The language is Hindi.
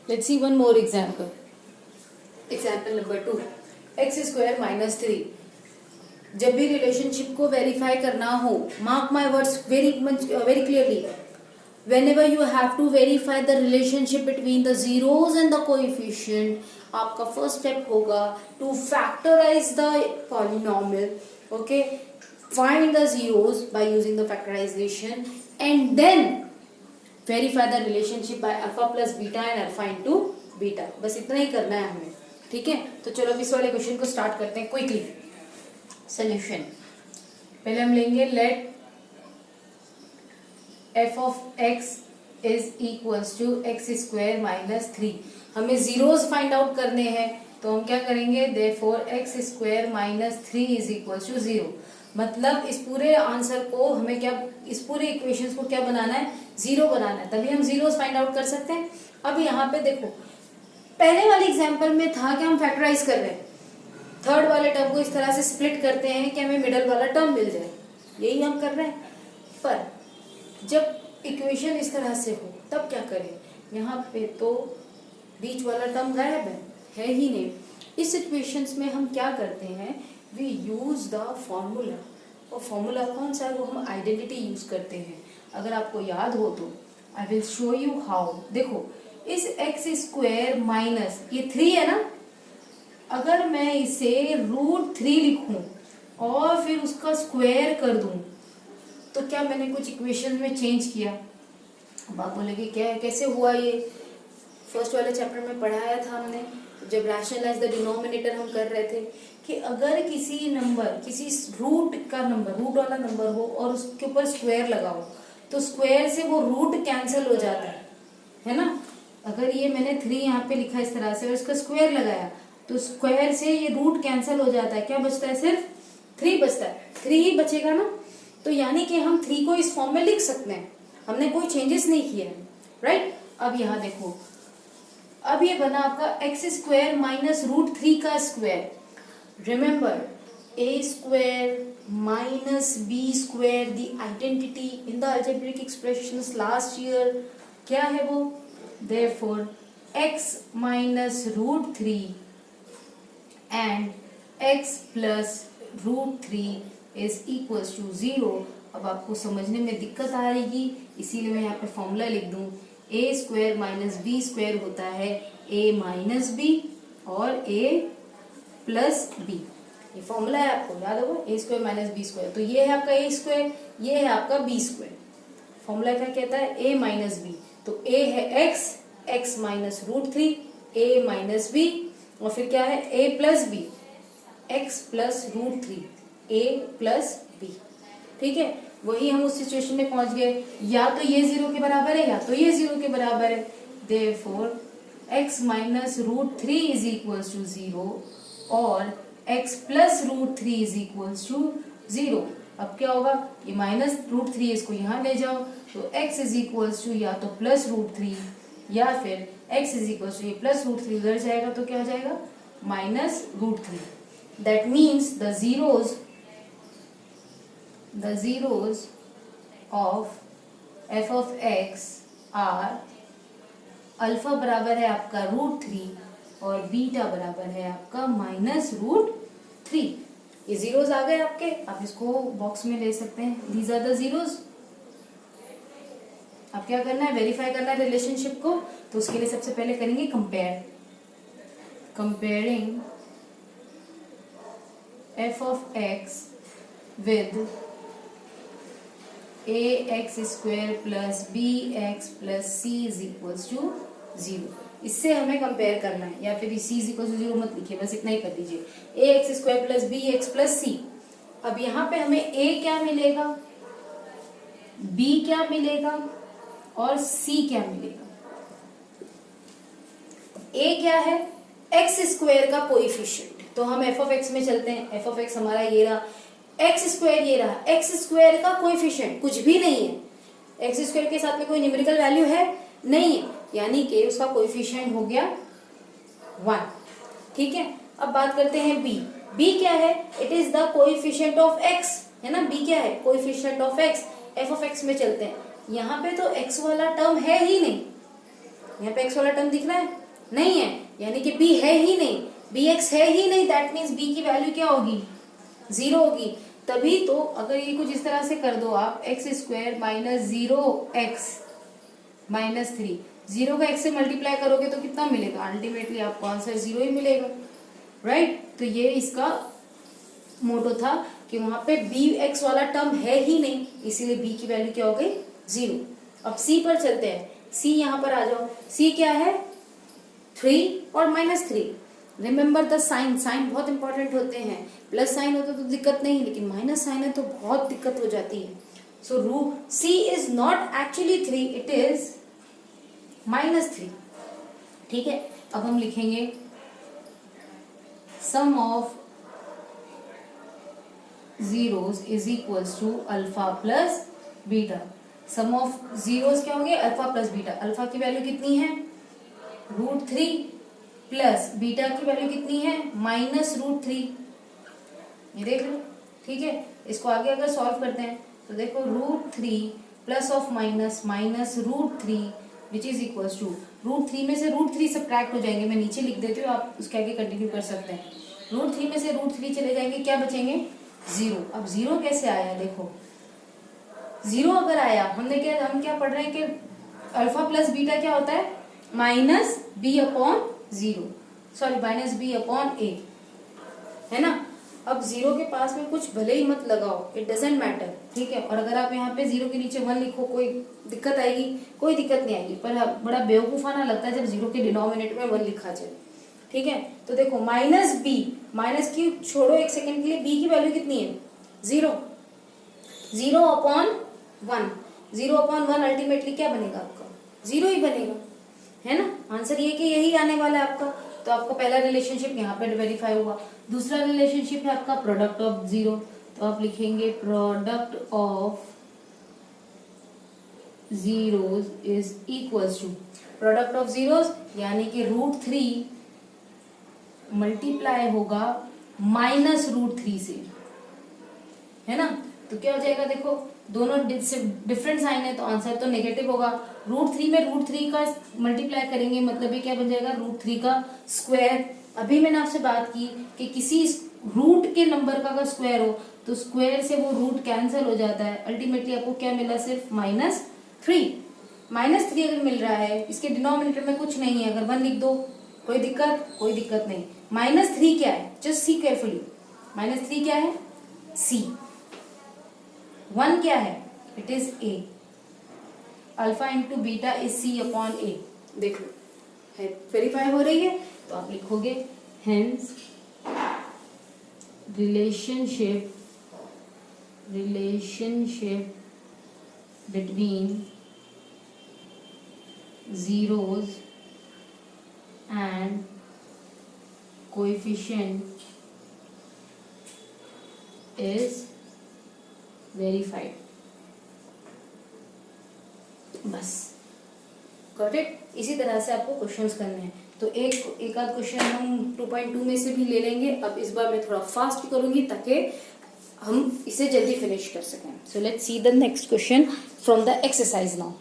Let's see one more example. Example number 2. X square minus 3. जब भी रिलेशनशिप को वेरीफाई करना हो, mark my words very clearly. Whenever you have to verify the relationship between the zeros and the coefficient, आपका first step होगा to factorize the polynomial. Okay, find the zeros by using the factorization and then verify the relationship by alpha plus beta and alpha into beta. बस इतना ही करना है हमें. ठीक है, तो चलो अब इस वाले क्वेश्चन को स्टार्ट करते हैं क्विकली. सोल्यूशन पहले हम लेंगे let f of x is equals to x square minus 3. हमें जीरोस फाइंड आउट करने हैं तो हम क्या करेंगे, therefore x square minus 3 is equals to 0. मतलब इस पूरे आंसर को हमें क्या, इस पूरे इक्वेशंस को क्या बनाना है, जीरो बनाना है, तभी हम जीरोस फाइंड आउट कर सकते हैं. अब यहाँ पे देखो, पहले वाले एग्जांपल में था कि हम फैक्टराइज कर रहे हैं, थर्ड वाले टर्म को इस तरह से स्प्लिट करते हैं कि हमें मिडल वाला टर्म मिल जाए, यही हम कर रहे हैं. पर जब इक्वेशन इस तरह से हो तब क्या करें, यहाँ पे तो बीच वाला टर्म गायब है ही नहीं. इस सिचुएशंस में हम क्या करते हैं, वी यूज द फॉर्मूला. और फॉर्मूला कौन सा है, वो हम आइडेंटिटी यूज करते हैं. अगर आपको याद हो तो I will show you how. देखो इस एक्स स्क्वायर माइनस ये 3 है ना, अगर मैं इसे √3 लिखूं और फिर उसका स्क्वायर कर दूं तो क्या मैंने कुछ इक्वेशन में चेंज किया. अब आप बोलेंगे क्या, कैसे हुआ ये. फर्स्ट वाले चैप्टर में पढ़ाया था हमने, जब रैशनलाइज द डिनोमिनेटर हम कर रहे थे कि अगर किसी नंबर, किसी रूट का नंबर, रूट वाला नंबर हो और उसके ऊपर स्क्वायर लगाओ तो स्क्वायर से वो रूट कैंसिल हो जाता है ना. अगर ये मैंने 3 यहाँ पे लिखा इस तरह से और इसका स्क्वायर लगाया तो स्क्वायर से ये रूट कैंसिल हो जाता है, क्या बचता है, सिर्फ 3 बचता है. 3 ही बचेगा ना, तो यानी कि हम 3 को इस फॉर्म में लिख सकते हैं, हमने कोई चेंजेस नहीं किया है, राइट. अब यहाँ देखो, अब ये बना आपका एक्स स्क्वायर माइनस √3 का square. Remember a square minus b square, the identity in the algebraic expressions last year, क्या है वो, therefore x minus √3 and x plus √3 is equals to 0. अब आपको समझने में दिक्कत आ रही, इसीलिए मैं यहाँ पे फॉर्मूला लिख दूं. ए स्क्वायर माइनस बी स्क्वायर होता है ए माइनस बी और ए प्लस बी. ये फॉर्मूला है, आपको याद होगा, ए स्क्वायर माइनस बी स्क्वायर. तो ये है आपका ए स्क्वायर, ये है आपका बी स्क्वायर. फॉर्मूला क्या कहता है, ए माइनस बी. तो ए है एक्स, एक्स माइनस √3, ए माइनस बी, और फिर क्या है ए प्लस बी, एक्स प्लस √3, ए प्लस बी. ठीक है, वही हम उस सिचुएशन में पहुंच गए, या तो ये 0 के बराबर है या तो ये 0 के बराबर है. Therefore x minus √3 is equals to 0 और x plus √3 is equals to 0. अब क्या होगा, ये माइनस √3 इसको यहाँ ले जाओ तो x इज इक्वल्स टू या तो प्लस √3 या फिर x इज इक्वल्स टू ये प्लस √3 उधर जाएगा तो क्या हो जाएगा, minus √3. That means the zeros of f of x are alpha बराबर है आपका √3 और बीटा बराबर है आपका माइनस √3. ये जीरोस आ गए आपके, आप इसको बॉक्स में ले सकते हैं. These are the zeros. अब क्या करना है, वेरीफाई करना है रिलेशनशिप को. तो उसके लिए सबसे पहले करेंगे comparing f of x with ax square plus bx plus c is equals to 0. इससे हमें कंपेयर करना है, या फिर c is equals to 0 मत लिखिए, बस इतना ही कर दीजिए. ax square plus bx plus c. अब यहाँ पे हमें a क्या मिलेगा, b क्या मिलेगा और c क्या मिलेगा. a क्या है, x स्क्वायर का कोएफिशिएंट. तो हम f of x में चलते हैं. f of x हमारा ये रहा, एक्स स्क्वायर ये रहा, एक्स स्क्वायर का कोएफिशिएंट कुछ भी नहीं है. एक्स स्क्वायर के साथ में कोई न्यूमेरिकल वैल्यू है नहीं है, यानी कि उसका कोएफिशिएंट हो गया 1. ठीक है, अब बात करते हैं बी. बी क्या है, it is the coefficient of x, है ना. बी क्या है, coefficient of x. F of x में चलते हैं, यहाँ पे तो एक्स वाला टर्म है ही नहीं, यहाँ पे x वाला टर्म दिख रहा है? नहीं है, यानी कि b है ही नहीं, bx है ही नहीं, दैट मीन्स b की वैल्यू क्या होगी? 0 होगी। तभी तो अगर ये कुछ इस तरह से कर दो आप, x square minus 0x minus 3, 0 का x से मल्टीप्लाई करोगे तो कितना मिलेगा? अल्टीमेटली आपको आंसर 0 ही मिलेगा, राइट? तो ये इसका मोटो था कि वहां पे bx वाला टर्म है ही नहीं, इसीलिए b की वैल्यू क्या हो गई? 0। अब c पर चलते हैं, c यहाँ पर आ जाओ। c क्या है? 3 और -3। रिमेम्बर द साइन, साइन बहुत इंपॉर्टेंट होते हैं। प्लस साइन होता तो दिक्कत नहीं, लेकिन माइनस साइन है तो बहुत दिक्कत हो जाती है। So root c is not actually 3, it is -3। ठीक है, अब हम लिखेंगे sum of zeros is equals to alpha plus beta. Sum of zeros क्या होंगे? Alpha plus beta. अल्फा की वैल्यू कितनी है? √3 प्लस बीटा की वैल्यू कितनी है? -√3। ये देख लो, ठीक है। इसको आगे अगर सॉल्व करते हैं तो देखो √3 plus of minus minus √3 which is equals to √3 में से √3 सब्ट्रैक्ट हो जाएंगे। मैं नीचे लिख देती हूँ, आप उसके आगे कंटिन्यू कर सकते हैं। √3 में से √3 चले जाएंगे, क्या बचेंगे? 0। अब 0 कैसे आया? देखो 0 अगर आया, हम क्या पढ़ रहे हैं कि अल्फा प्लस बीटा क्या होता है? -b/0, सॉरी -b/a, है ना। अब 0 के पास में कुछ भले ही मत लगाओ, इट डजेंट मैटर, ठीक है। और अगर आप यहाँ पे 0 के नीचे 1 लिखो, कोई दिक्कत आएगी? कोई दिक्कत नहीं आएगी, पर बड़ा बेवकूफाना लगता है जब 0 के डिनोमिनेटर में 1 लिखा जाए, ठीक है। तो देखो -b, माइनस की छोड़ो एक सेकंड के लिए, b की वैल्यू कितनी है? 0। 0/1, 0/1 अल्टीमेटली क्या बनेगा आपका? 0 ही बनेगा, है ना। आंसर ये कि यही आने वाला है आपका। तो आपका पहला रिलेशनशिप यहाँ पे वेरीफाई हुआ। दूसरा रिलेशनशिप है आपका प्रोडक्ट ऑफ 0, तो आप लिखेंगे product of zeros is equals to product of zeros, यानी कि √3 मल्टीप्लाई होगा -√3 से, है ना। तो क्या हो जाएगा? देखो दोनों डिफरेंट साइन है तो आंसर तो नेगेटिव होगा। √3 में √3 का मल्टीप्लाई करेंगे, मतलब ये क्या बन जाएगा? √3 का स्क्वायर। अभी मैंने आपसे बात की कि किसी रूट के नंबर का अगर स्क्वायर हो तो स्क्वायर से वो रूट कैंसिल हो जाता है। अल्टीमेटली आपको क्या मिला? सिर्फ -3। -3 अगर मिल रहा है, इसके डिनोमिनेटर में कुछ नहीं है, अगर 1 लिख दो कोई दिक्कत? कोई दिक्कत नहीं। -3 क्या है? Just see carefully. -3 क्या है? c। 1 क्या है? It is a। Alpha into beta is c/a। देख लो है, वेरीफाई हो रही है। तो आप लिखोगे hence relationship between zeros and coefficient is verified। बस गॉट इट। इसी तरह से आपको क्वेश्चंस करने हैं। तो एक आध क्वेश्चन हम 2.2 में से भी ले लेंगे। अब इस बार मैं थोड़ा फास्ट करूंगी ताकि हम इसे जल्दी फिनिश कर सकें। So let's see the next question from the exercise now.